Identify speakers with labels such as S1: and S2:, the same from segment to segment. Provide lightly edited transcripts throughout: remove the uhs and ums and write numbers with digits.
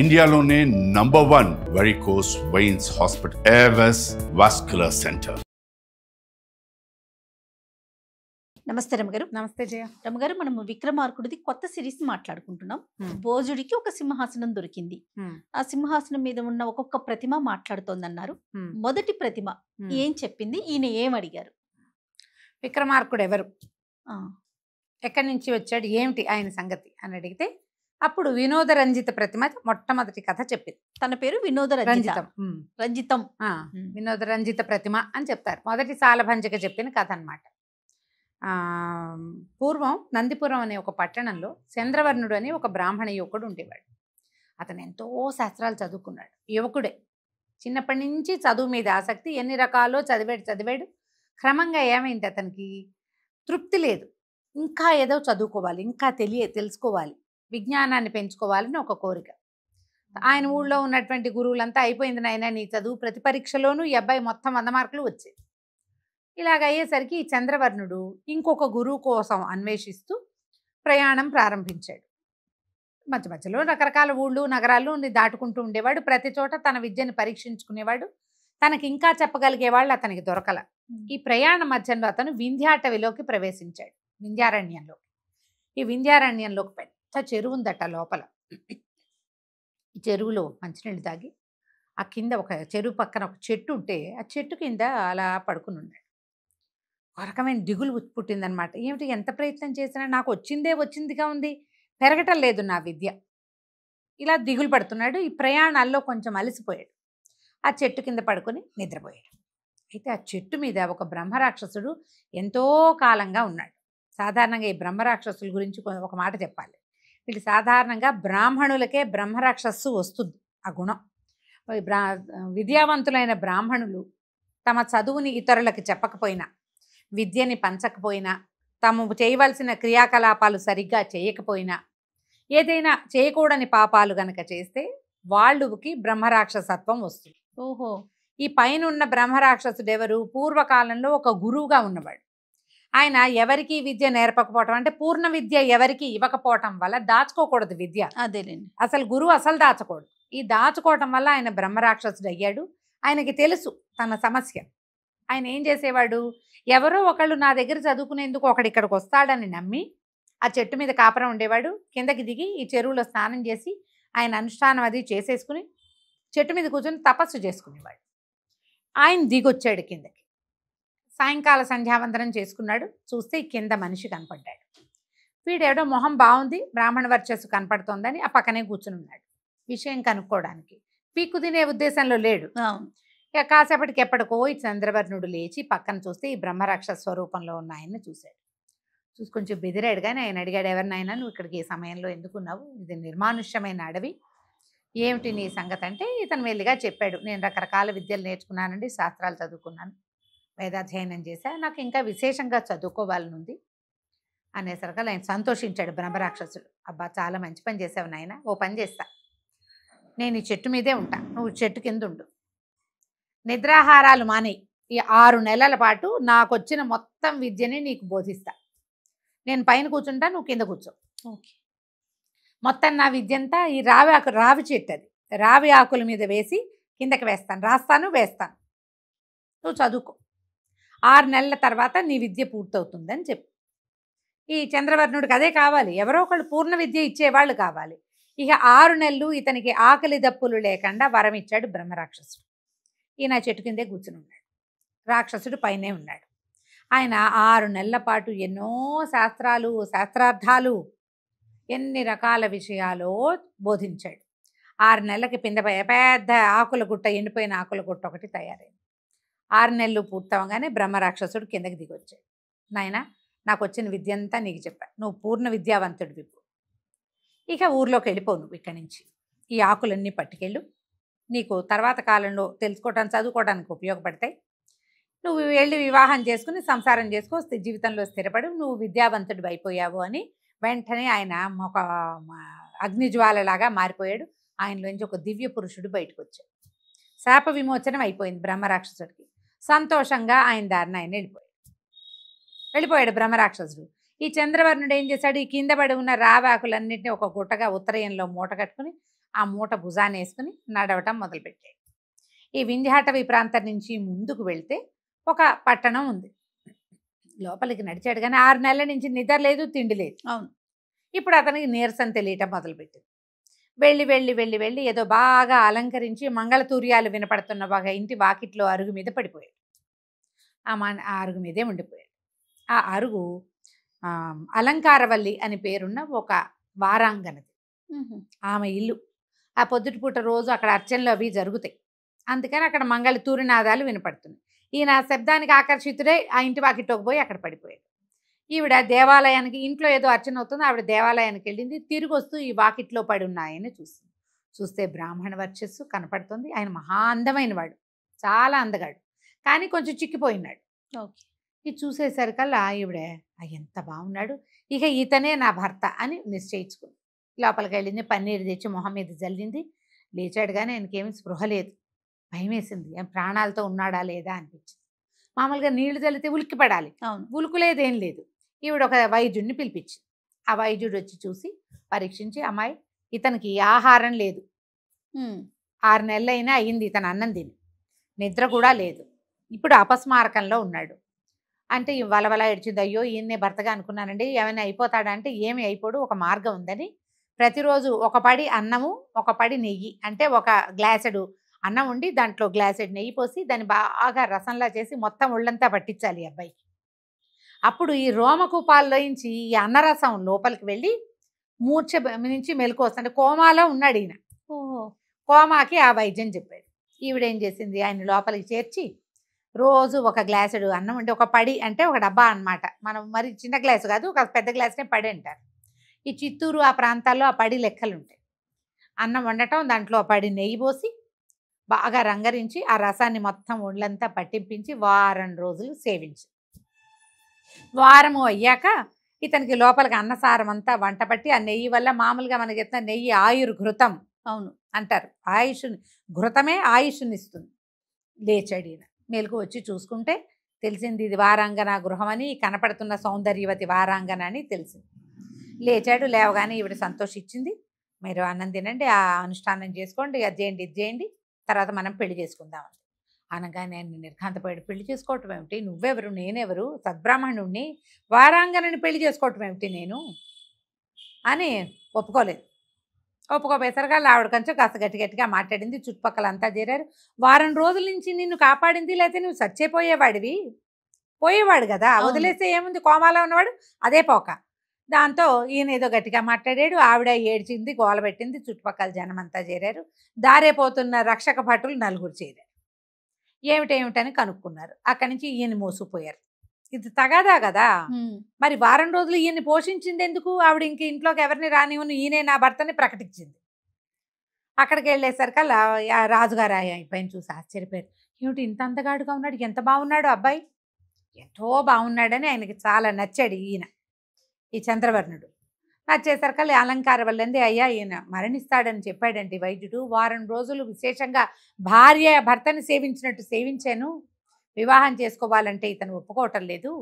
S1: ఇండియాలోనే #1 varicose veins hospital Avis vascular centre.
S2: నమస్తే రమగారు.
S3: నమస్తే జయ.
S2: రమగారు, మనము విక్రమార్కుడిది కొత్త సిరీస్ మాట్లాడుకుంటున్నాం. భోజుడికి ఒక సింహాసనం దొరికింది. ఆ సింహాసనం మీద ఉన్న ఒక్కొక్క ప్రతిమ మాట్లాడుతోందన్నారు. మొదటి ప్రతిమ ఏం చెప్పింది, ఈయన ఏం అడిగారు?
S3: విక్రమార్కుడు ఎవరు, ఎక్కడి నుంచి వచ్చాడు, ఏమిటి ఆయన సంగతి అని అడిగితే అప్పుడు వినోద రంజిత ప్రతిమ మొట్టమొదటి కథ చెప్పింది.
S2: తన పేరు వినోద రంజితం.
S3: వినోద రంజిత ప్రతిమ అని చెప్తారు. మొదటి సాలభంజిక చెప్పిన కథ అన్నమాట. పూర్వం నందిపురం అనే ఒక పట్టణంలో చంద్రవర్ణుడు అని ఒక బ్రాహ్మణ యువకుడు ఉండేవాడు. అతను ఎంతో శాస్త్రాలు చదువుకున్నాడు. యువకుడే, చిన్నప్పటి నుంచి చదువు మీద ఆసక్తి, ఎన్ని రకాలో చదివాడు. క్రమంగా ఏమైంది, అతనికి తృప్తి లేదు. ఇంకా ఏదో చదువుకోవాలి, ఇంకా తెలుసుకోవాలి, విజ్ఞానాన్ని పెంచుకోవాలని ఒక కోరిక. ఆయన ఊళ్ళో ఉన్నటువంటి గురువులంతా అయిపోయింది నాయన నీ చదువు, ప్రతి పరీక్షలోనూ ఈ అబ్బాయి మొత్తం 100 మార్కులు వచ్చాయి. ఇలాగ అయ్యేసరికి ఈ చంద్రవర్ణుడు ఇంకొక గురువు కోసం అన్వేషిస్తూ ప్రయాణం ప్రారంభించాడు. మధ్య మధ్యలో రకరకాల ఊళ్ళు నగరాలు దాటుకుంటూ ఉండేవాడు. ప్రతి చోట తన విద్యను పరీక్షించుకునేవాడు. తనకి ఇంకా చెప్పగలిగే వాళ్ళు అతనికి దొరకల. ఈ ప్రయాణ మధ్యలో అతను వింధ్యాటవిలోకి ప్రవేశించాడు, వింధ్యారణ్యంలో. ఈ వింధ్యారణ్యంలోకి పెద్ద చెరువు ఉందట లోపల. ఈ చెరువులో మంచినీళ్ళు తాగి ఆ కింద ఒక చెరువు పక్కన ఒక చెట్టు ఉంటే ఆ చెట్టు కింద అలా పడుకుని ఉన్నాడు. ఒక రకమైన దిగులు పుట్టిందనమాట. ఏమిటి, ఎంత ప్రయత్నం చేసినా నాకు వచ్చిందిగా ఉంది, పెరగటం లేదు నా విద్య. ఇలా దిగులు పడుతున్నాడు. ఈ ప్రయాణాల్లో కొంచెం అలసిపోయాడు. ఆ చెట్టు కింద పడుకొని నిద్రపోయాడు. అయితే ఆ చెట్టు మీద ఒక బ్రహ్మరాక్షసుడు ఎంతో కాలంగా ఉన్నాడు. సాధారణంగా ఈ బ్రహ్మరాక్షసుల గురించి ఒక మాట చెప్పాలి. వీళ్ళు సాధారణంగా బ్రాహ్మణులకే బ్రహ్మరాక్షసు వస్తుంది ఆ గుణం. విద్యావంతులైన బ్రాహ్మణులు తమ చదువుని ఇతరులకు చెప్పకపోయినా, విద్యని పంచకపోయినా, తాము చేయవలసిన క్రియాకలాపాలు సరిగ్గా చేయకపోయినా, ఏదైనా చేయకూడని పాపాలు గనక చేస్తే వాళ్ళకి బ్రహ్మరాక్షసత్వం వస్తుంది.
S2: ఓహో.
S3: ఈ పైన ఉన్న బ్రహ్మరాక్షసుడు ఎవరు, పూర్వకాలంలో ఒక గురువుగా ఉన్నవాడు. ఆయన ఎవరికి విద్య నేర్పకపోవటం, అంటే పూర్ణ విద్య ఎవరికి ఇవ్వకపోవటం వల్ల దాచుకోకూడదు విద్య.
S2: అదేలేండి,
S3: అసలు గురువు అసలు దాచకూడదు. ఈ దాచుకోవటం వల్ల ఆయన బ్రహ్మరాక్షసుడు అయ్యాడు. ఆయనకి తెలుసు తన సమస్య. ఆయన ఏం చేసేవాడు, ఎవరో ఒకళ్ళు నా దగ్గర చదువుకునేందుకు ఒకడు ఇక్కడికి వస్తాడని నమ్మి ఆ చెట్టు మీద కాపురం ఉండేవాడు. కిందకి దిగి ఈ చెరువులో స్నానం చేసి ఆయన అనుష్ఠానం అది చేసేసుకుని చెట్టు మీద కూర్చొని తపస్సు చేసుకునేవాడు. ఆయన దిగొచ్చాడు కిందకి. సాయంకాల సంధ్యావందనం చేసుకున్నాడు. చూస్తే ఈ కింద మనిషి కనపడ్డాడు. వీడేడో మొహం బాగుంది, బ్రాహ్మణ వర్చస్సు కనపడుతోందని ఆ పక్కనే కూర్చుని ఉన్నాడు విషయం కనుక్కోవడానికి. పీక్కు తినే ఉద్దేశంలో లేడు. ఇక కాసేపటికి ఎప్పటికో ఈ చంద్రవర్ణుడు లేచి పక్కన చూస్తే ఈ బ్రహ్మరాక్షస స్వరూపంలో ఉన్న ఆయన్ని చూశాడు. చూసి కొంచెం బెదిరాడు. కానీ ఆయన అడిగాడు, ఎవరినైనా నువ్వు ఇక్కడికి ఈ సమయంలో ఎందుకున్నావు, ఇది నిర్మానుష్యమైన అడవి, ఏమిటి నీ సంగతి అంటే ఇతను మెల్లిగా చెప్పాడు, నేను రకరకాల విద్యలు నేర్చుకున్నానండి, శాస్త్రాలు చదువుకున్నాను, వేదాధ్యయనం చేశా, నాకు ఇంకా విశేషంగా చదువుకోవాలని ఉంది అనేసరికి ఆయన సంతోషించాడు బ్రహ్మరాక్షసుడు. అబ్బా చాలా మంచి పని చేసావు నాయన, ఓ పని చేస్తా, నేను ఈ చెట్టు మీదే ఉంటా, నువ్వు చెట్టు కింద ఉండు, నిద్రాహారాలు మానేయి, ఈ 6 నెలల పాటు నాకు వచ్చిన మొత్తం విద్యని నీకు బోధిస్తా, నేను పైన కూర్చుంటా, నువ్వు కింద కూర్చో,
S2: ఓకే,
S3: మొత్తం నా విద్య అంతా ఈ రావి చెట్టు, అది రావి ఆకుల మీద వేసి కిందకి వేస్తాను, రాస్తాను వేస్తాను, నువ్వు చదువుకో, 6 నెలల తర్వాత నీ విద్య పూర్తవుతుందని చెప్పు. ఈ చంద్రవర్ణుడికి అదే కావాలి, ఎవరో ఒకళ్ళు పూర్ణ విద్య ఇచ్చేవాళ్ళు కావాలి. ఇక 6 నెలలు ఇతనికి ఆకలి దప్పులు లేకుండా వరం ఇచ్చాడు బ్రహ్మరాక్షసుడు. ఈయన చెట్టు కిందే కూర్చుని ఉన్నాడు, రాక్షసుడు పైనే ఉన్నాడు. ఆయన 6 నెలల పాటు ఎన్నో శాస్త్రార్థాలు, ఎన్ని రకాల విషయాలు బోధించాడు. 6 నెలలకి పెద్ద ఆకుల గుట్ట, ఎండిపోయిన ఆకుల గుట్ట ఒకటి తయారైంది. 6 నెలలు పూర్తవగానే బ్రహ్మరాక్షసుడు కిందకి దిగొచ్చాడు. నాయన, నాకు వచ్చిన విద్య అంతా నీకు చెప్పా, నువ్వు పూర్ణ విద్యావంతుడివి, ఇక ఊర్లోకి వెళ్ళిపోవు, నువ్వు ఇక్కడి నుంచి ఈ ఆకులన్నీ పట్టుకెళ్ళు, నీకు తర్వాత కాలంలో చదువుకోవడానికి ఉపయోగపడతాయి, నువ్వు వెళ్ళి వివాహం చేసుకుని సంసారం చేసుకో, జీవితంలో స్థిరపడి నువ్వు విద్యావంతుడు అయిపోయావు అని వెంటనే ఆయన ఒక అగ్నిజ్వాలలాగా మారిపోయాడు. ఆయనలోంచి ఒక దివ్య పురుషుడు బయటకు వచ్చాడు. శాప విమోచనం అయిపోయింది బ్రహ్మరాక్షసుడికి. సంతోషంగా ఆయన దారిని ఆయన వెళ్ళిపోయాడు బ్రహ్మరాక్షసుడు. ఈ చంద్రవర్ణుడు ఏం చేశాడు, ఈ కింద పడి ఉన్న రావాకులన్నింటినీ ఒక గుట్టగా ఉత్తరయంలో మూట కట్టుకుని ఆ మూట భుజాన్ని వేసుకుని నడవటం మొదలుపెట్టాడు. ఈ వింధ్యాటవి ప్రాంతం నుంచి ముందుకు వెళ్తే ఒక పట్టణం ఉంది. లోపలికి నడిచాడు కానీ 6 నెలల నుంచి నిద్ర లేదు, తిండి లేదు.
S2: అవును.
S3: ఇప్పుడు అతనికి నీరసం తెలియటం మొదలుపెట్టింది. వెళ్ళి వెళ్ళి వెళ్ళి వెళ్ళి ఏదో బాగా అలంకరించి మంగళతూర్యాలు వినపడుతున్న బాగా ఇంటి వాకిట్లో అరుగు మీద పడిపోయాడు. ఆ అరుగు మీదే ఉండిపోయాడు. ఆ అరుగు అలంకారవల్లి అని పేరున్న ఒక వారాంగనది. ఆమె ఇల్లు. ఆ పొద్దుటిపూట రోజు అక్కడ అర్చనలు అవి జరుగుతాయి. అందుకని అక్కడ మంగళతూరినాదాలు వినపడుతున్నాయి. ఈయన శబ్దానికి ఆకర్షితుడై ఆ ఇంటి వాకిట్లోకి పోయి అక్కడ పడిపోయాడు. ఈవిడ దేవాలయానికి, ఇంట్లో ఏదో అర్చన అవుతుంది, ఆవిడ దేవాలయానికి వెళ్ళింది. తిరిగి వస్తూ ఈ వాకిట్లో పడి ఉన్నాయని చూస్తుంది. చూస్తే బ్రాహ్మణ వర్చస్సు కనపడుతుంది. ఆయన మహా అందమైన వాడు, చాలా అందగాడు, కానీ కొంచెం చిక్కిపోయినాడు. ఇది చూసేసరికల్లా ఈవిడ ఎంత బాగున్నాడు, ఇక ఇతనే నా భర్త అని నిశ్చయించుకుంది. లోపలికి వెళ్ళింది, పన్నీరు తెచ్చి మొహం మీద జల్లింది. లేచాడు కానీ ఆయనకేమీ స్పృహ లేదు. భయం వేసింది, ప్రాణాలతో ఉన్నాడా లేదా అనిపించింది. మామూలుగా నీళ్లు చల్లితే ఉలిక్కి పడాలి, ఉలుకు లేదేం లేదు. ఈవిడ ఒక వైద్యుడిని పిలిపించింది. ఆ వైద్యుడు వచ్చి చూసి పరీక్షించి, అమ్మాయి ఇతనికి ఆహారం లేదు, 6 నెలలైనా అయ్యింది ఇతను అన్నం తిని, నిద్ర కూడా లేదు, ఇప్పుడు అపస్మారకంలో ఉన్నాడు అంటే వలవల ఏడ్చింది. అయ్యో ఈయన్నే భర్తగా అనుకున్నానండి, ఏమైనా అయిపోతాడంటే ఏమి అయిపోడు, ఒక మార్గం ఉందని ప్రతిరోజు ఒక పడి అన్నము, ఒక పడి నెయ్యి, అంటే ఒక గ్లాసెడు అన్నం ఉండి దాంట్లో గ్లాసెడ్ నెయ్యి పోసి దాన్ని బాగా రసంలా చేసి మొత్తం ఒళ్ళంతా పట్టించాలి ఈ అబ్బాయికి. అప్పుడు ఈ రోమకూపాల్లోంచి ఈ అన్నరసం లోపలికి వెళ్ళి మూర్ఛ నుంచి మెలకు వస్తుంది. కోమాలో ఉన్నాడు ఈయన. కోమాకి ఆ వైద్యం చెప్పాడు. ఈవిడేం చేసింది, ఆయన లోపలికి చేర్చి రోజు ఒక గ్లాసుడు అన్నం ఉంటే, ఒక పడి అంటే ఒక డబ్బా అన్నమాట, మనం మరి చిన్న గ్లాసు కాదు, ఒక పెద్ద గ్లాసునే పడి అంటారు. ఈ చిత్తూరు ఆ ప్రాంతాల్లో ఆ పడి లెక్కలు ఉంటాయి. అన్నం వండటం, దాంట్లో ఆ పడి నెయ్యి పోసి బాగా రంగరించి ఆ రసాన్ని మొత్తం ఒళ్ళంతా పట్టింపించి వారం రోజులు సేవించి, వారము అయ్యాక ఇతనికి లోపలికి అన్నసారం అంతా వంట పట్టి, ఆ నెయ్యి వల్ల మామూలుగా మనకి ఎత్తున నెయ్యి ఆయుర్ఘృతం అవును అంటారు, ఆయుష్ని, ఘృతమే ఆయుష్ని ఇస్తుంది. లేచాడు ఈయన. మేలుకు వచ్చి చూసుకుంటే తెలిసింది ఇది వారాంగన గృహం అని, కనపడుతున్న సౌందర్యవతి వారాంగన అని తెలిసింది. లేచాడు. లేవగానే ఈవిడ సంతోషించింది. మీరు అన్నం తినండి, ఆ అనుష్ఠానం చేసుకోండి, అది చేయండి, ఇది చేయండి, తర్వాత మనం పెళ్లి చేసుకుందామండి అనగానే ఆయన నిర్ఘాంతపోయాడు. పెళ్లి చేసుకోవటం ఏమిటి, నువ్వెవరు, నేనెవరు, సద్బ్రాహ్మణుణ్ణి, వారాంగనని పెళ్లి చేసుకోవటం ఏమిటి నేను అని ఒప్పుకోలేదు. ఒప్పుకోపోయేసరిగా ఆవిడ కొంచెం కాస్త గట్టి గట్టిగా మాట్లాడింది. చుట్టుపక్కల అంతా చేరారు. వారం రోజుల నుంచి నిన్ను కాపాడింది, లేకపోతే నువ్వు చచ్చిపోయేవాడివి, పోయేవాడు కదా, వదిలేస్తే ఏముంది, కోమాలో ఉన్నవాడు అదే పోక. దాంతో ఈయన ఏదో గట్టిగా మాట్లాడాడు. ఆవిడ ఏడ్చింది, గోల పెట్టింది. చుట్టుపక్కల జనం అంతా చేరారు. దారేపోతున్న రక్షక భటులు 4 చేరారు. ఏమిటేమిటని కనుక్కున్నారు. అక్కడి నుంచి ఈయన మోసుకుపోయారు. ఇది తగాదా కదా, మరి వారం రోజులు ఈయన్ని పోషించింది ఎందుకు? ఆవిడ ఇంక ఇంట్లోకి ఎవరిని రానివ్వను, ఈయనే నా భర్తని ప్రకటించింది. అక్కడికి వెళ్ళేసరికల్లా రాజుగారు అబ్బాయిని చూసి ఆశ్చర్యపోయారు. ఏమిటి ఇంత అందగాడుగా ఉన్నాడు, ఎంత బాగున్నాడు అబ్బాయి, ఎంతో బాగున్నాడని ఆయనకి చాలా నచ్చాడు ఈయన, ఈ చంద్రవర్ణుడు. నచ్చేసరికల్లా అలంకార వల్లంది, అయ్యా ఈయన మరణిస్తాడని చెప్పాడండి వైద్యుడు, వారం రోజులు విశేషంగా భార్య భర్తని సేవించినట్టు సేవించాను, వివాహం చేసుకోవాలంటే ఇతను ఒప్పుకోవటం లేదు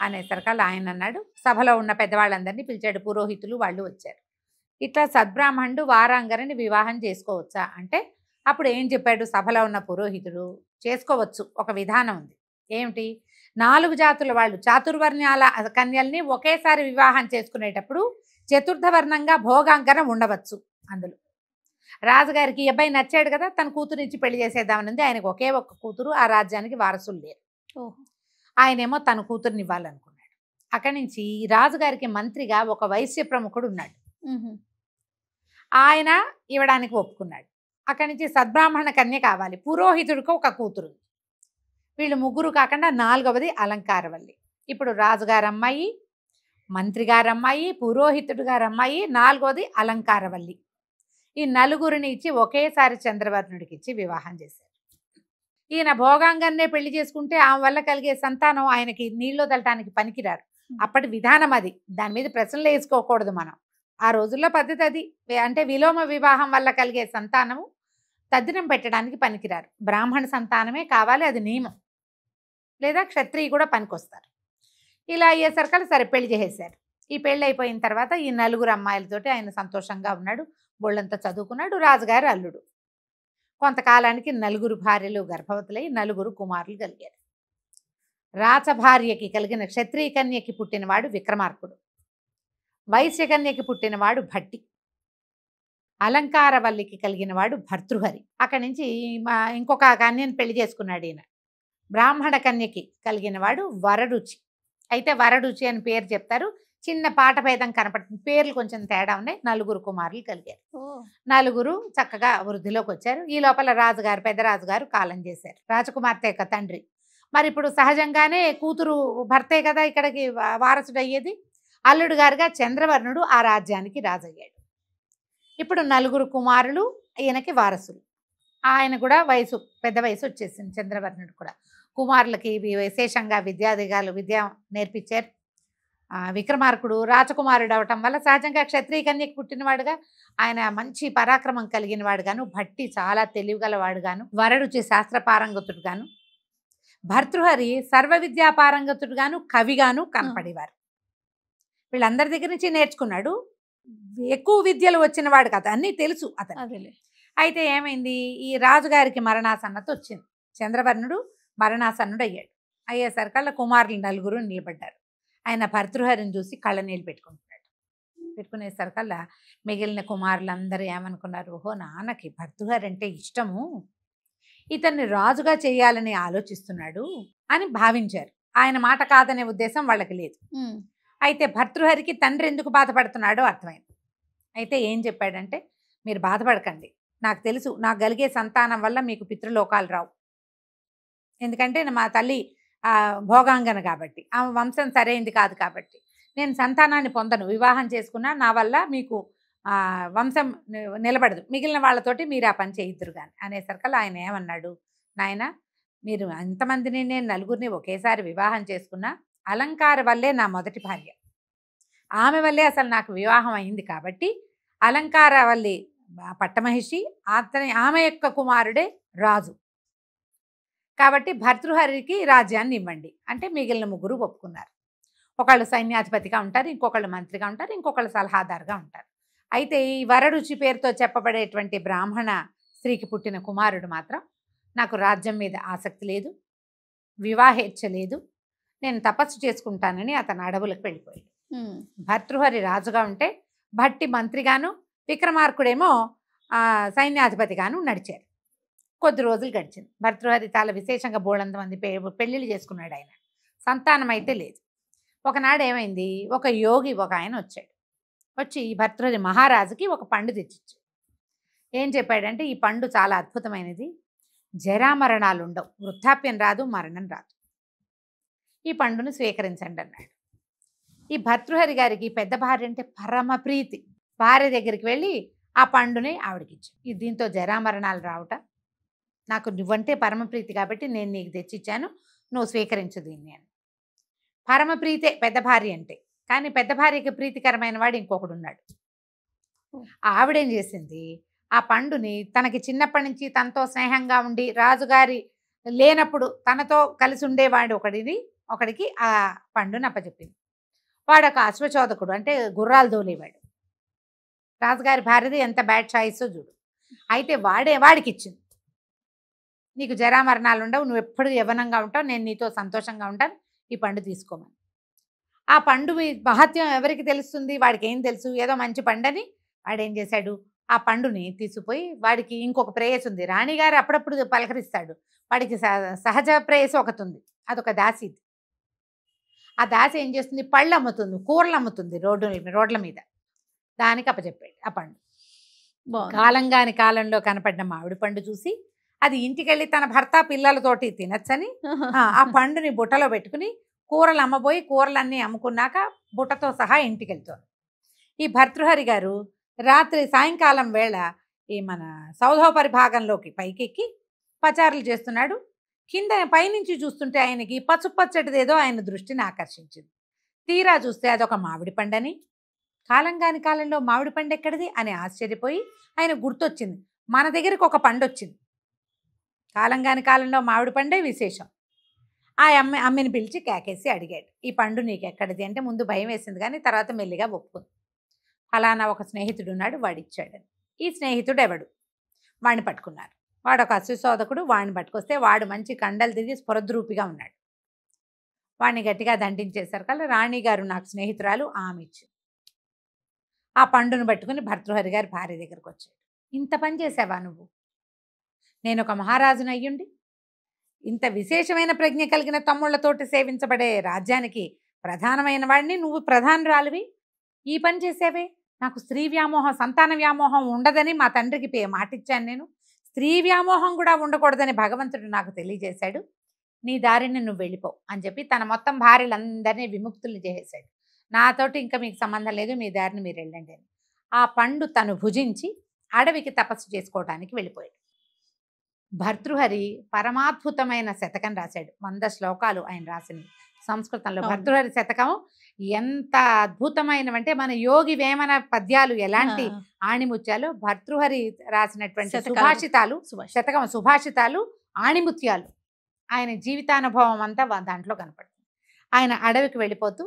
S3: అనేసరికల్లా ఆయన అన్నాడు. సభలో ఉన్న పెద్దవాళ్ళందరినీ పిలిచాడు, పురోహితులు వాళ్ళు వచ్చారు. ఇట్లా సద్బ్రాహ్మణుడు వారాంగరని వివాహం చేసుకోవచ్చా అంటే అప్పుడు ఏం చెప్పాడు సభలో ఉన్న పురోహితుడు, చేసుకోవచ్చు, ఒక విధానం ఉంది. ఏమిటి, 4 జాతుల వాళ్ళు చాతుర్వర్ణ్యాల కన్యల్ని ఒకేసారి వివాహం చేసుకునేటప్పుడు చతుర్థవర్ణంగా భోగాంకరం ఉండవచ్చు. అందులో రాజుగారికి అబ్బాయి నచ్చాడు కదా, తన కూతురునిచ్చి పెళ్లి చేసేద్దామనింది. ఆయనకు ఒకే ఒక్క కూతురు, ఆ రాజ్యానికి వారసులు లేరు. ఆయనేమో తన కూతురుని ఇవ్వాలనుకున్నాడు. అక్కడి నుంచి రాజుగారికి మంత్రిగా ఒక వైశ్య ప్రముఖుడు ఉన్నాడు, ఆయన ఇవ్వడానికి ఒప్పుకున్నాడు. అక్కడి నుంచి సద్బ్రాహ్మణ కన్య కావాలి, పురోహితుడికి ఒక కూతురు. వీళ్ళు 3 కాకుండా 4వది అలంకారవల్లి. ఇప్పుడు రాజుగారు అమ్మాయి, మంత్రి గారు అమ్మాయి, పురోహితుడు గారు అమ్మాయి, 4వది అలంకారవల్లి. ఈ 4గురిని ఇచ్చి ఒకేసారి చంద్రవర్ణుడికి ఇచ్చి వివాహం చేశారు. ఈయన భోగాంగాన్నే పెళ్లి చేసుకుంటే ఆమె వల్ల కలిగే సంతానం ఆయనకి నీళ్ళు వదలటానికి పనికిరారు. అప్పటి విధానం అది, దాని మీద ప్రశ్నలు వేసుకోకూడదు మనం. ఆ రోజుల్లో పద్ధతి అది. అంటే విలోమ వివాహం వల్ల కలిగే సంతానము తద్దినం పెట్టడానికి పనికిరారు, బ్రాహ్మణ సంతానమే కావాలి, అది నియమం. లేదా క్షత్రియ కూడా పనికొస్తారు. ఇలా అయ్యేసరికల్లా సరే పెళ్లి చేసేసారు. ఈ పెళ్ళి అయిపోయిన తర్వాత ఈ 4 అమ్మాయిలతోటి ఆయన సంతోషంగా ఉన్నాడు. బోళ్ళంతా చదువుకున్నాడు. రాజుగారి అల్లుడు. కొంతకాలానికి 4 భార్యలు గర్భవతులై 4 కుమారులు కలిగారు. రాచభార్యకి కలిగిన క్షత్రియ కన్యకి పుట్టినవాడు విక్రమార్కుడు. వైశ్యకన్యకి పుట్టినవాడు భట్టి. అలంకారవల్లికి కలిగినవాడు భర్తృహరి. అక్కడి నుంచి ఇంకొక కన్యను పెళ్లి చేసుకున్నాడు ఈయన. బ్రాహ్మణ కన్యకి కలిగినవాడు వరరుచి. అయితే వరరుచి అని పేరు చెప్తారు, చిన్న పాట భేదం కనపడుతుంది, పేర్లు కొంచెం తేడా ఉన్నాయి. 4 కుమారులు కలిగారు. 4 చక్కగా వృద్ధిలోకి వచ్చారు. ఈ లోపల రాజుగారు, పెద్ద రాజుగారు కాలం చేశారు. రాజకుమార్తె యొక్క తండ్రి. మరి ఇప్పుడు సహజంగానే కూతురు భర్తే కదా ఇక్కడికి వారసుడు అయ్యేది. అల్లుడు గారుగా చంద్రవర్ణుడు ఆ రాజ్యానికి రాజయ్యాడు. ఇప్పుడు 4 కుమారులు ఈయనకి వారసులు. ఆయన కూడా పెద్ద వయసు వచ్చేసింది. చంద్రవర్ణుడు కూడా కుమారులకి విశేషంగా విద్య నేర్పించారు. విక్రమార్కుడు రాజకుమారుడు అవటం వల్ల సహజంగా క్షత్రియ కన్యకి పుట్టినవాడుగా ఆయన మంచి పరాక్రమం కలిగిన వాడుగాను, భట్టి చాలా తెలివిగలవాడుగాను, వరరుచి శాస్త్ర పారంగతుడుగాను, భర్తృహరి సర్వ విద్యా పారంగతుడుగాను, కవిగాను కనపడేవారు. వీళ్ళందరి దగ్గర నుంచి నేర్చుకున్నాడు. ఎక్కువ విద్యలు వచ్చిన వాడు కదా, అన్నీ తెలుసు అతను. అయితే ఏమైంది, ఈ రాజుగారికి మరణాసన్నత వచ్చింది. చంద్రవర్ణుడు మరణాసన్నుడు అయ్యేసరికల్లా కుమారులు 4 నిలబడ్డారు. ఆయన భర్తృహరిని చూసి కళ్ళనీళ్ళు పెట్టుకుంటున్నాడు. పెట్టుకునేసరికల్లా మిగిలిన కుమారులందరూ ఏమనుకున్నారు, ఓహో నాన్నకి భర్తృహరి అంటే ఇష్టము, ఇతన్ని రాజుగా చేయాలని ఆలోచిస్తున్నాడు అని భావించారు. ఆయన మాట కాదనే ఉద్దేశం వాళ్ళకి లేదు. అయితే భర్తృహరికి తండ్రి ఎందుకు బాధపడుతున్నాడో అర్థమైంది. అయితే ఏం చెప్పాడంటే, మీరు బాధపడకండి, నాకు తెలుసు నాకు కలిగే సంతానం వల్ల మీకు పితృలోకాలు రావు. ఎందుకంటే మా తల్లి భోగాంగన కాబట్టి, ఆమె వంశం సరైంది కాదు కాబట్టి నేను సంతానాన్ని పొందను. వివాహం చేసుకున్నా నా వల్ల మీకు వంశం నిలబడదు, మిగిలిన వాళ్ళతోటి మీరు ఆ పని చేయిద్దురు కానీ అనేసరికల్లా ఆయన ఏమన్నాడు, నాయన మీరు అంతమందిని నేను 4 ఒకేసారి వివాహం చేసుకున్నా అలంకార వల్లే నా మొదటి భార్య, ఆమె వల్లే అసలు నాకు వివాహం అయింది కాబట్టి అలంకార వల్లి పట్టమహిషి, ఆమె యొక్క కుమారుడే రాజు కాబట్టి భర్తృహరికి రాజ్యాన్ని ఇవ్వండి అంటే మిగిలిన 3 ఒప్పుకున్నారు. ఒకళ్ళు సైన్యాధిపతిగా ఉంటారు, ఇంకొకళ్ళు మంత్రిగా ఉంటారు, ఇంకొకళ్ళు సలహాదారుగా ఉంటారు. అయితే ఈ వరరుచి పేరుతో చెప్పబడేటువంటి బ్రాహ్మణ స్త్రీకి పుట్టిన కుమారుడు మాత్రం నాకు రాజ్యం మీద ఆసక్తి లేదు, వివాహేచ్ఛ లేదు, నేను తపస్సు చేసుకుంటానని అతను అడవులకు వెళ్ళిపోయాడు. భర్తృహరి రాజుగా ఉంటే భట్టి మంత్రిగాను, విక్రమార్కుడేమో సైన్యాధిపతిగాను నడిచారు. కొద్ది రోజులు గడిచింది. భర్తృహరి చాలా విశేషంగా బోళంతమంది పెళ్ళిళ్ళు చేసుకున్నాడు. ఆయన సంతానం అయితే లేదు. ఒకనాడు ఏమైంది, ఒక యోగి ఒక ఆయన వచ్చాడు. వచ్చి భర్తృహరి మహారాజుకి ఒక పండు తెచ్చిచ్చాడు. ఏం చెప్పాడంటే, ఈ పండు చాలా అద్భుతమైనది, జరామరణాలు ఉండవు, వృద్ధాప్యం రాదు, మరణం రాదు, ఈ పండును స్వీకరించండి అన్నాడు. ఈ భర్తృహరి గారికి పెద్ద భార్య అంటే పరమ ప్రీతి. భార్య దగ్గరికి వెళ్ళి ఆ పండుని ఆవిడకి ఇచ్చాడు. దీంతో జరామరణాలు రావట, నాకు నువ్వంటే పరమప్రీతి కాబట్టి నేను నీకు తెచ్చిచ్చాను, నువ్వు స్వీకరించు దీన్ని అని. పరమప్రీతే పెద్ద భార్య అంటే. కానీ పెద్ద భార్యకి ప్రీతికరమైన వాడు ఇంకొకడు ఉన్నాడు. ఆవిడేం చేసింది, ఆ పండుని తనకి చిన్నప్పటి నుంచి తనతో స్నేహంగా ఉండి రాజుగారి లేనప్పుడు తనతో కలిసి ఉండేవాడు ఒకడికి ఆ పండుని అప్పచెప్పింది. వాడు ఒక అశ్వచోదకుడు, అంటే గుర్రాలు దోలేవాడు. రాజుగారి భార్యది ఎంత బ్యాడ్ చాయిస్ చూడు. అయితే వాడికి ఇచ్చింది, నీకు జరామరణాలు ఉండవు, నువ్వు ఎప్పుడు యవ్వనంగా ఉంటావు, నేను నీతో సంతోషంగా ఉంటాను, ఈ పండు తీసుకోమని. ఆ పండు మహత్యం ఎవరికి తెలుస్తుంది, వాడికి ఏం తెలుసు, ఏదో మంచి పండని వాడు ఏం చేశాడు, ఆ పండుని తీసుకుపోయి, వాడికి ఇంకొక ప్రేయస్ ఉంది, రాణిగారు అప్పుడప్పుడు పలకరిస్తాడు, వాడికి సహజ ప్రేయస్ ఒకటి ఉంది, అదొక దాసి. ఆ దాసి ఏం చేస్తుంది, పళ్ళు అమ్ముతుంది, కూరలు అమ్ముతుంది రోడ్ల మీద, దానికి అప్పచెప్పాడు ఆ పండు. కాలంగాని కాలంలో కనపడిన మామిడి పండు చూసి అది ఇంటికెళ్ళి తన భర్త పిల్లలతోటి తినచ్చని ఆ పండుని బుట్టలో పెట్టుకుని కూరలు అమ్మబోయి కూరలన్నీ అమ్ముకున్నాక బుట్టతో సహా ఇంటికి వెళ్తారు. ఈ భర్తృహరి గారు రాత్రి సాయంకాలం వేళ ఈ మన సౌధోపరి భాగంలోకి పైకెక్కి పచారులు చేస్తున్నాడు. కింద పైనుంచి చూస్తుంటే ఆయనకి పచ్చటిదేదో ఆయన దృష్టిని ఆకర్షించింది. తీరా చూస్తే అదొక మామిడి పండని, కాలంగాని కాలంలో మామిడి పండు ఎక్కడిది అని ఆశ్చర్యపోయి ఆయన గుర్తొచ్చింది, మన దగ్గరికి ఒక పండు వచ్చింది, కాలంగాని కాలంలో మామిడి పండే విశేషం. ఆ అమ్మిని పిలిచి కేకేసి అడిగాడు, ఈ పండు నీకు ఎక్కడిది అంటే ముందు భయం వేసింది కానీ తర్వాత మెల్లిగా ఒప్పుకుంది. ఫలానా ఒక స్నేహితుడు ఉన్నాడు, వాడిచ్చాడని. ఈ స్నేహితుడు ఎవడు, వాడిని పట్టుకున్నారు. వాడు ఒక అశ్వశోధకుడు, వాడిని పట్టుకొస్తే వాడు మంచి కండలు తిరిగి స్ఫురద్రూపిగా ఉన్నాడు. వాడిని గట్టిగా దండించేశారు కల్లా రాణిగారు నాకు స్నేహితురాలు ఆమె ఇచ్చి ఆ పండును పట్టుకుని భర్తృహరి గారి భార్య దగ్గరకు వచ్చాడు. ఇంత పని చేసావా నువ్వు? నేను ఒక మహారాజును అయ్యుండి ఇంత విశేషమైన ప్రజ్ఞ కలిగిన తమ్ముళ్లతోటి సేవించబడే రాజ్యానికి ప్రధానమైన వాడిని నువ్వు ప్రధానురాలివి, ఈ పని చేసావే. నాకు స్త్రీ వ్యామోహం, సంతాన వ్యామోహం ఉండదని మా తండ్రికి మాటిచ్చాను. నేను స్త్రీ వ్యామోహం కూడా ఉండకూడదని భగవంతుడు నాకు తెలియజేశాడు. నీ దారిని నువ్వు వెళ్ళిపో అని చెప్పి తన మొత్తం భార్యలందరినీ విముక్తులు చేసేశాడు. నాతోటి ఇంకా మీకు సంబంధం లేదు, మీ దారిని మీరు వెళ్ళండి అని. ఆ పండు తను భుజించి అడవికి తపస్సు చేసుకోవడానికి వెళ్ళిపోయాడు. భర్తృహరి పరమాద్భుతమైన శతకం రాశాడు. 100 శ్లోకాలు ఆయన రాసినవి సంస్కృతంలో. భర్తృహరి శతకం ఎంత అద్భుతమైనవంటే మన యోగి వేమన పద్యాలు ఎలాంటి ఆణిముత్యాలు, భర్తృహరి రాసినటువంటి సుభాషితాలు, శతకం సుభాషితాలు ఆణిముత్యాలు. ఆయన జీవితానుభవం అంతా దాంట్లో కనపడుతుంది. ఆయన అడవికి వెళ్ళిపోతూ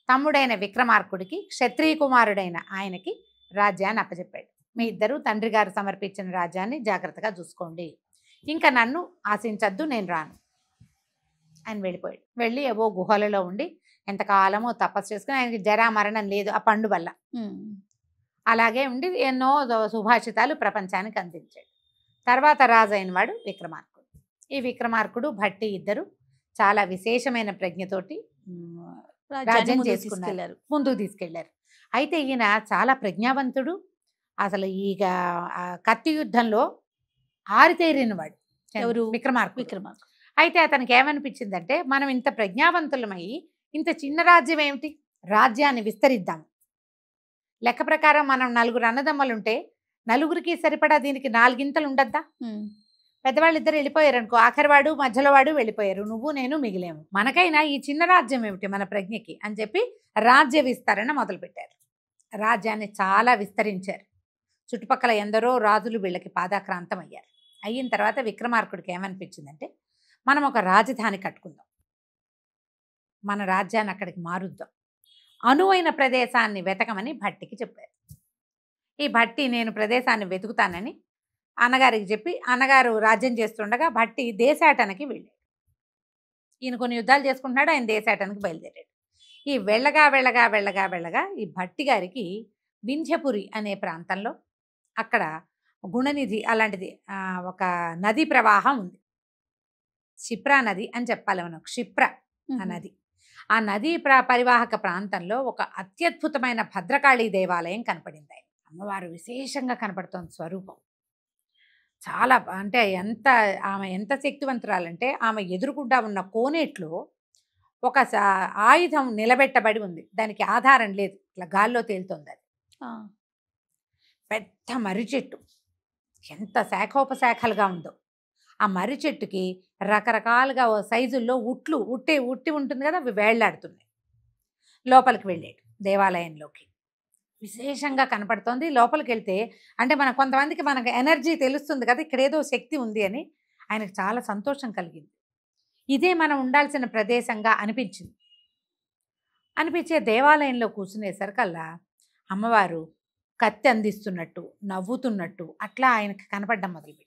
S3: తమ్ముడైన విక్రమార్కుడికి క్షత్రియ కుమారుడైన ఆయనకి రాజ్యాన్ని అప్పచెప్పాడు. మీ ఇద్దరు తండ్రి గారు సమర్పించిన రాజ్యాన్ని జాగ్రత్తగా చూసుకోండి, ఇంకా నన్ను ఆశించద్దు, నేను రాను. ఆయన వెళ్ళిపోయాడు. వెళ్ళి ఏవో గుహలలో ఉండి ఎంతకాలమో తపస్సు చేసుకుని ఆయనకి జరా మరణం లేదు ఆ పండు వల్ల. అలాగే ఉండి ఎన్నో సుభాషితాలు ప్రపంచానికి అందించాడు. తర్వాత రాజు అయిన వాడు విక్రమార్కుడు. ఈ విక్రమార్కుడు భట్టి ఇద్దరు చాలా విశేషమైన ప్రజ్ఞతోటి రాజ్యం చేసుకున్నారు, ముందుకు తీసుకెళ్లారు. అయితే ఈయన చాలా ప్రజ్ఞావంతుడు. అసలు ఈగ కత్తి యుద్ధంలో ఆరితేరిన వాడు ఎవరు? విక్రమార్కుడు. అయితే అతనికి ఏమనిపించిందంటే, మనం ఇంత ప్రజ్ఞావంతులమై ఇంత చిన్న రాజ్యం ఏమిటి, రాజ్యాన్ని విస్తరిద్దాం. లెక్క ప్రకారం మనం 4 అన్నదమ్మలుంటే నలుగురికి సరిపడా దీనికి 4 ఇంతలు ఉండద్దా? పెద్దవాళ్ళు ఇద్దరు వెళ్ళిపోయారు అనుకో, ఆఖరివాడు మధ్యలో వాడు వెళ్ళిపోయారు, నువ్వు నేను మిగిలేము. మనకైనా ఈ చిన్న రాజ్యం ఏమిటి మన ప్రజ్ఞకి అని చెప్పి రాజ్య విస్తరణ మొదలుపెట్టారు. రాజ్యాన్ని చాలా విస్తరించారు. చుట్టుపక్కల ఎందరో రాజులు వీళ్ళకి పాదాక్రాంతం అయ్యారు. అయిన తర్వాత విక్రమార్కుడికి ఏమనిపించిందంటే, మనం ఒక రాజధాని కట్టుకుందాం, మన రాజ్యాన్ని అక్కడికి మారుద్దాం, అనువైన ప్రదేశాన్ని వెతకమని భట్టికి చెప్పారు. ఈ భట్టి నేను ప్రదేశాన్ని వెతుకుతానని అన్నగారికి చెప్పి, అన్నగారు రాజ్యం చేస్తుండగా భట్టి దేశాటనకి వెళ్ళాడు. ఈయన కొన్ని యుద్ధాలు చేసుకుంటున్నాడు, ఆయన దేశాటనకి బయలుదేరాడు. ఈ వెళ్ళగా వెళ్ళగా వెళ్ళగా వెళ్ళగా ఈ భట్టి గారికి వింధ్యపురి అనే ప్రాంతంలో అక్కడ గుణనిధి అలాంటిది ఒక నది ప్రవాహం ఉంది. క్షిప్రా నది అని చెప్పాలి మనం, క్షిప్ర ఆ నది. ఆ నదీ పరివాహక ప్రాంతంలో ఒక అత్యద్భుతమైన భద్రకాళీ దేవాలయం కనపడింది. ఆయన అమ్మవారు విశేషంగా కనపడుతోంది స్వరూపం. చాలా అంటే ఆమె ఎంత శక్తివంతురాలంటే, ఆమె ఎదురుగుండా ఉన్న కోనేట్లో ఒక ఆయుధం నిలబెట్టబడి ఉంది, దానికి ఆధారం లేదు, ఇట్లా గాల్లో తేలుతోంది. అది పెద్ద మర్రి చెట్టు, ఎంత శాఖోపశాఖలుగా ఉందో. ఆ మర్రి చెట్టుకి రకరకాలుగా సైజుల్లో ఉట్టి ఉంటుంది కదా, అవి వేళ్లాడుతున్నాయి. లోపలికి వెళ్ళాడు దేవాలయంలోకి. విశేషంగా కనపడుతోంది. లోపలికి వెళ్తే అంటే కొంతమందికి మనకు ఎనర్జీ తెలుస్తుంది కదా, ఇక్కడ ఏదో శక్తి ఉంది అని. ఆయనకు చాలా సంతోషం కలిగింది. ఇదే మనం ఉండాల్సిన ప్రదేశంగా అనిపించే దేవాలయంలో కూర్చునేసరికల్లా అమ్మవారు కత్తి అందిస్తున్నట్టు, నవ్వుతున్నట్టు అట్లా ఆయనకు కనపడడం మొదలుపెట్టి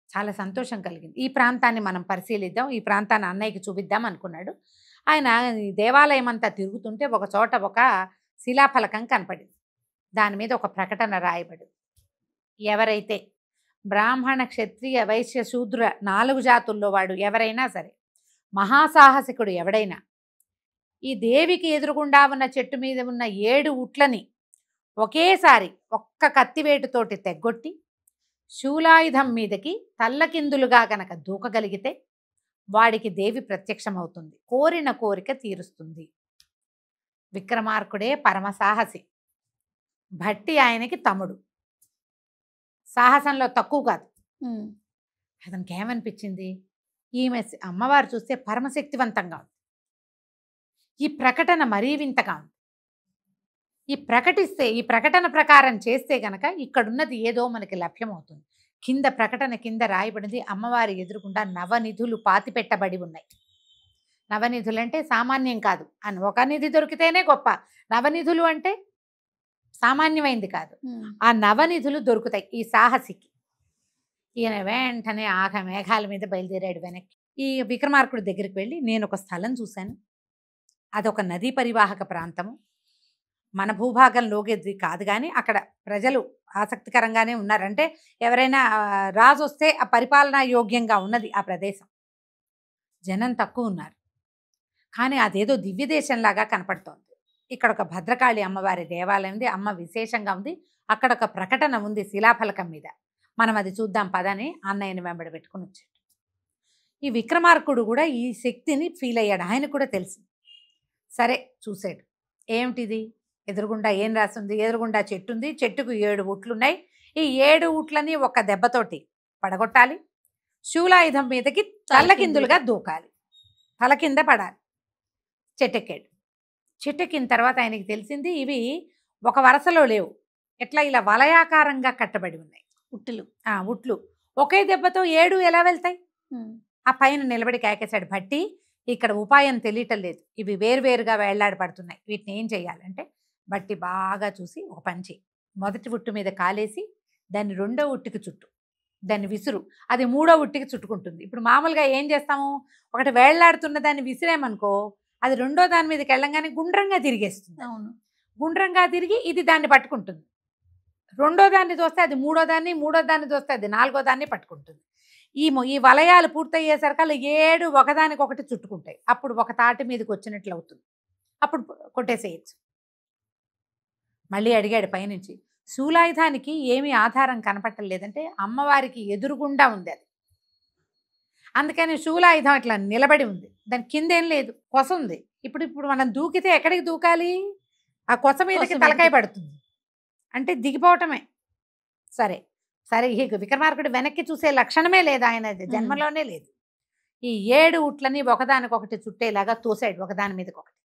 S3: చాలా సంతోషం కలిగింది. ఈ ప్రాంతాన్ని మనం పరిశీలిద్దాం, ఈ ప్రాంతాన్ని అన్నయ్యకి చూపిద్దాం అనుకున్నాడు. ఆయన ఈ దేవాలయం అంతా తిరుగుతుంటే ఒక చోట ఒక శిలాఫలకం కనపడింది. దాని మీద ఒక ప్రకటన రాయబడి, ఎవరైతే బ్రాహ్మణ క్షత్రియ వైశ్య శూద్ర 4 జాతుల్లో వాడు ఎవరైనా సరే, మహాసాహసికుడు ఎవడైనా ఈ దేవికి ఎదురుగుండా ఉన్న చెట్టు మీద ఉన్న 7 ఉట్లని ఒకేసారి ఒక్క కత్తివేటుతోటి తెగ్గొట్టి శూలాయుధం మీదకి తల్లకిందులుగా గనక దూకగలిగితే వాడికి దేవి ప్రత్యక్షమవుతుంది, కోరిన కోరిక తీరుస్తుంది. విక్రమార్కుడే పరమసాహసి, భట్టి ఆయనకి తమ్ముడు, సాహసంలో తక్కువ కాదు. అతనికి ఏమనిపించింది, ఈమె అమ్మవారు చూస్తే పరమశక్తివంతంగా ఉంది, ఈ ప్రకటన మరీ వింతగా ఉంది, ఈ ప్రకటన ప్రకారం చేస్తే గనక ఇక్కడున్నది ఏదో మనకి లభ్యమవుతుంది. ప్రకటన కింద రాయబడింది, అమ్మవారి ఎదురుకుండా నవనిధులు పాతిపెట్టబడి ఉన్నాయి. నవనిధులు అంటే సామాన్యం కాదు అని, ఒక నిధి దొరికితేనే గొప్ప, నవనిధులు అంటే సామాన్యమైంది కాదు. ఆ నవనిధులు దొరుకుతాయి ఈ సాహసికి. ఈయన వెంటనే మేఘాల మీద బయలుదేరాడు వెనక్కి. ఈ విక్రమార్కుడి దగ్గరికి వెళ్ళి, నేను ఒక స్థలం చూశాను, అదొక నదీ పరివాహక ప్రాంతము, మన భూభాగంలోకి కాదు, కానీ అక్కడ ప్రజలు ఆసక్తికరంగానే ఉన్నారంటే ఎవరైనా రాజు వస్తే ఆ పరిపాలనా యోగ్యంగా ఉన్నది ఆ ప్రదేశం. జనం తక్కువ ఉన్నారు, కానీ అదేదో దివ్య దేశంలాగా కనపడుతోంది. ఇక్కడ ఒక భద్రకాళి అమ్మవారి దేవాలయం ఉంది, అమ్మ విశేషంగా ఉంది. అక్కడ ఒక ప్రకటన ఉంది శిలాఫలకం మీద, మనం అది చూద్దాం పదని అన్నయ్యని వెంబడి పెట్టుకుని వచ్చాడు. ఈ విక్రమార్కుడు కూడా ఈ శక్తిని ఫీల్ అయ్యాడు, ఆయన కూడా తెలిసింది. సరే చూశాడు, ఏమిటిది, ఎదురుగుండా ఏం రాసింది, ఎదురుగుండా చెట్టు ఉంది, చెట్టుకు 7 ఉట్లున్నాయి, ఈ 7 ఉట్లని ఒక దెబ్బతోటి పడగొట్టాలి, శూలాయుధం మీదకి తలకిందులుగా దూకాలి, తల కింద పడాలి. చెట్టెక్కాడు. చెట్టెక్కిన తర్వాత ఆయనకి తెలిసింది ఇవి ఒక వరుసలో లేవు, ఎట్లా ఇలా వలయాకారంగా కట్టబడి ఉన్నాయి ఉట్లు. ఒకే దెబ్బతో 7 ఎలా వెళ్తాయి? ఆ పైన నిలబడి కేకేశాడు, భట్టి ఇక్కడ ఉపాయం తెలియటం లేదు, ఇవి వేరువేరుగా వేళ్లాడి పడుతున్నాయి, వీటిని ఏం చేయాలంటే బట్టి బాగా చూసి ఒక పని చేయి, మొదటి ఉట్టు మీద కాలేసి దాన్ని 2వ ఉట్టికి చుట్టు, దాన్ని విసురు, అది 3వ ఉట్టికి చుట్టుకుంటుంది. ఇప్పుడు మామూలుగా ఏం చేస్తాము, ఒకటి వేళ్లాడుతున్న దాన్ని విసిరేమనుకో, అది 2వ దాని మీదకి వెళ్ళంగానే గుండ్రంగా తిరిగేస్తుంది.
S2: అవును,
S3: గుండ్రంగా తిరిగి ఇది దాన్ని పట్టుకుంటుంది. 2వ దాన్ని దోస్తే అది 3వ దాన్ని, 3వ దాన్ని దోస్తే అది 4వ దాన్ని పట్టుకుంటుంది. ఈ వలయాలు పూర్తయ్యేసరికల్లా 7 ఒకదానికొకటి చుట్టుకుంటాయి. అప్పుడు ఒక తాటి మీదకి వచ్చినట్లు అవుతుంది, అప్పుడు కొట్టేసేయచ్చు. మళ్ళీ అడిగాడు పైనుంచి, శూలాయుధానికి ఏమీ ఆధారం కనపట్టం లేదంటే అమ్మవారికి ఎదురుగుండా ఉంది అది, అందుకని శూలాయుధం అట్లా నిలబడి ఉంది, దాని కిందేం లేదు, కొస ఉంది. ఇప్పుడు మనం దూకితే ఎక్కడికి దూకాలి, ఆ కొస మీదకి తలకాయ పడుతుంది, అంటే దిగిపోవటమే. సరే సరే, ఈ విక్రమార్కుడు వెనక్కి చూసే లక్షణమే లేదు, ఆయన జన్మలోనే లేదు. ఈ 7 ఉట్లని ఒకదానికొకటి చుట్టేలాగా తోసాడు, ఒకదాని మీదకి ఒకటి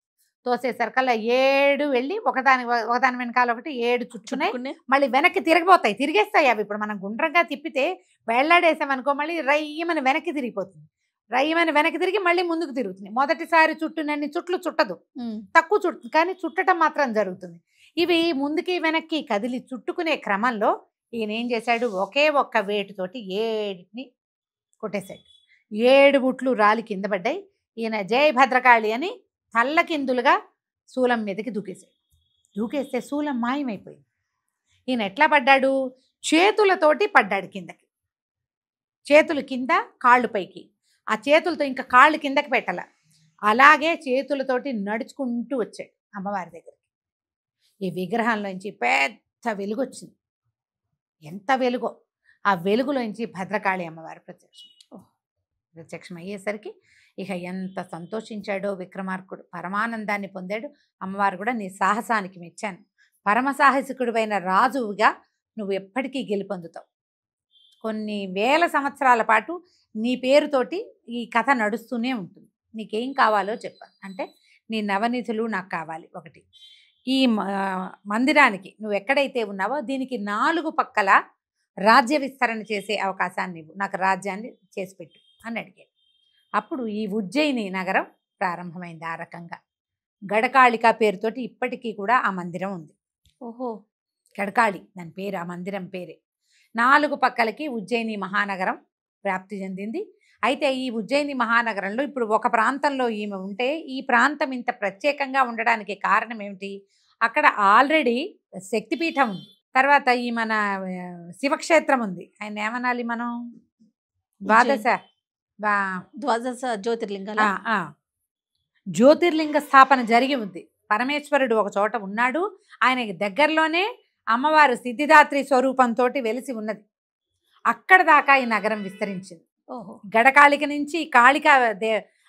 S3: తోసేసరికల్లా 7 వెళ్ళి ఒకదాని వెనకాల ఒకటి 7 చుట్టుకున్నాయి. మళ్ళీ వెనక్కి తిరిగిపోతాయి, తిరిగేస్తాయి అవి. ఇప్పుడు మనం గుండ్రంగా తిప్పితే వేళ్లాడేసామనుకో మళ్ళీ రయ్యమని వెనక్కి తిరిగిపోతుంది, రయ్యమని వెనక్కి తిరిగి మళ్ళీ ముందుకు తిరుగుతుంది. మొదటిసారి చుట్టునన్ని చుట్లు చుట్టదు, తక్కువ చుట్టు, కానీ చుట్టడం మాత్రం జరుగుతుంది. ఇవి ముందుకి వెనక్కి కదిలి చుట్టుకునే క్రమంలో ఈయన ఏం చేశాడు, ఒకే ఒక్క వేటుతోటి 7ని కొట్టేశాడు. 7 ఉట్లు రాలి కింద పడ్డాయి. ఈయన జయ భద్రకాళి అని తల్లకిందులుగా శూలం మీదకి దూకేశాడు. దూకేస్తే శూలం మాయమైపోయింది. ఈయన ఎట్లా పడ్డాడు, చేతులతోటి పడ్డాడు కిందకి, చేతులు కింద కాళ్ళు పైకి, ఆ చేతులతో ఇంకా కాళ్ళు కిందకి పెట్టాల, అలాగే చేతులతోటి నడుచుకుంటూ వచ్చాడు అమ్మవారి దగ్గరికి. ఈ విగ్రహంలోంచి పెద్ద వెలుగు వచ్చింది, ఎంత వెలుగో, ఆ వెలుగులోంచి భద్రకాళి అమ్మవారు ప్రత్యక్షం అయ్యేసరికి ఇక ఎంత సంతోషించాడో విక్రమార్కుడు, పరమానందాన్ని పొందాడు. అమ్మవారు కూడా నీ సాహసానికి మెచ్చాను, పరమసాహసికుడివైన రాజువుగా నువ్వు ఎప్పటికీ గెలుపొందుతావు, కొన్ని వేల సంవత్సరాల పాటు నీ పేరుతోటి ఈ కథ నడుస్తూనే ఉంటుంది, నీకేం కావాలో చెప్పాను అంటే నీ నవనిధులు నాకు కావాలి, ఒకటి ఈ మందిరానికి నువ్వు ఎక్కడైతే ఉన్నావో దీనికి 4 పక్కల రాజ్య విస్తరణ చేసే అవకాశాన్ని ఇవ్వు, నాకు రాజ్యాన్ని చేసి పెట్టు అని అడిగాడు. అప్పుడు ఈ ఉజ్జయిని నగరం ప్రారంభమైంది. ఆ రకంగా గడకాళిక పేరుతోటి ఇప్పటికీ కూడా ఆ మందిరం ఉంది.
S2: ఓహో,
S3: గడకాళి దాని పేరు, ఆ మందిరం పేరే. 4 పక్కలకి ఉజ్జయిని మహానగరం వ్యాప్తి చెందింది. అయితే ఈ ఉజ్జయిని మహానగరంలో ఇప్పుడు ఒక ప్రాంతంలో ఈమె ఉంటే ఈ ప్రాంతం ఇంత ప్రత్యేకంగా ఉండడానికి కారణం ఏమిటి, అక్కడ ఆల్రెడీ శక్తిపీఠం ఉంది, తర్వాత ఈ మన శివక్షేత్రం ఉంది, ఆయన ఏమనాలి మనం, ద్వాదశ
S2: జ్యోతిర్లింగాల
S3: జ్యోతిర్లింగ స్థాపన జరిగి ఉంది. పరమేశ్వరుడు ఒక చోట ఉన్నాడు, ఆయనకి దగ్గరలోనే అమ్మవారు సిద్ధిదాత్రి స్వరూపంతో వెలిసి ఉన్నది. అక్కడ దాకా ఈ నగరం విస్తరించింది. గడకాళిక నుంచి కాళికా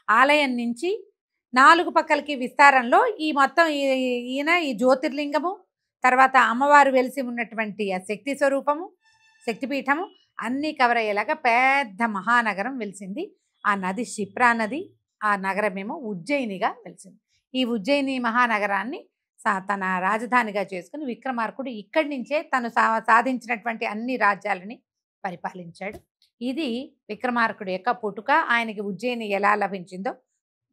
S3: ఆలయం నుంచి 4 పక్కలకి విస్తారంలో ఈ మొత్తం ఈయన ఈ జ్యోతిర్లింగము, తర్వాత అమ్మవారు వెలిసి ఉన్నటువంటి ఆ శక్తి స్వరూపము, శక్తిపీఠము అన్నీ కవర్ అయ్యేలాగా పెద్ద మహానగరం వెలిసింది. ఆ నది క్షిప్రా నది, ఆ నగరమేమో ఉజ్జయినిగా వెలిసింది. ఈ ఉజ్జయిని మహానగరాన్ని తన రాజధానిగా చేసుకుని విక్రమార్కుడు ఇక్కడి నుంచే తను సాధించినటువంటి అన్ని రాజ్యాలని పరిపాలించాడు. ఇది విక్రమార్కుడు యొక్క పుట్టుక. ఆయనకి ఉజ్జయిని ఎలా లభించిందో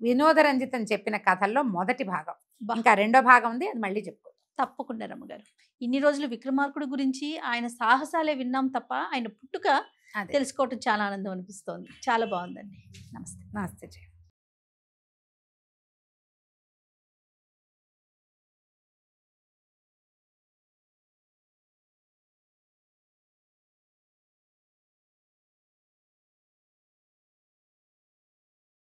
S3: వినోదరంజితం చెప్పిన కథల్లో మొదటి భాగం. ఇంకా 2వ భాగం ఉంది, అది మళ్ళీ చెప్పుకో.
S2: తప్పకుండా రమ్మగారు. ఇన్ని రోజులు విక్రమార్కుడి గురించి ఆయన సాహసాలే విన్నాం తప్ప ఆయన పుట్టుక
S3: అదే.
S2: తెలుసుకోవటం చాలా ఆనందం అనిపిస్తోంది. చాలా బాగుందండి. నమస్తే.
S3: నమస్తే జయ.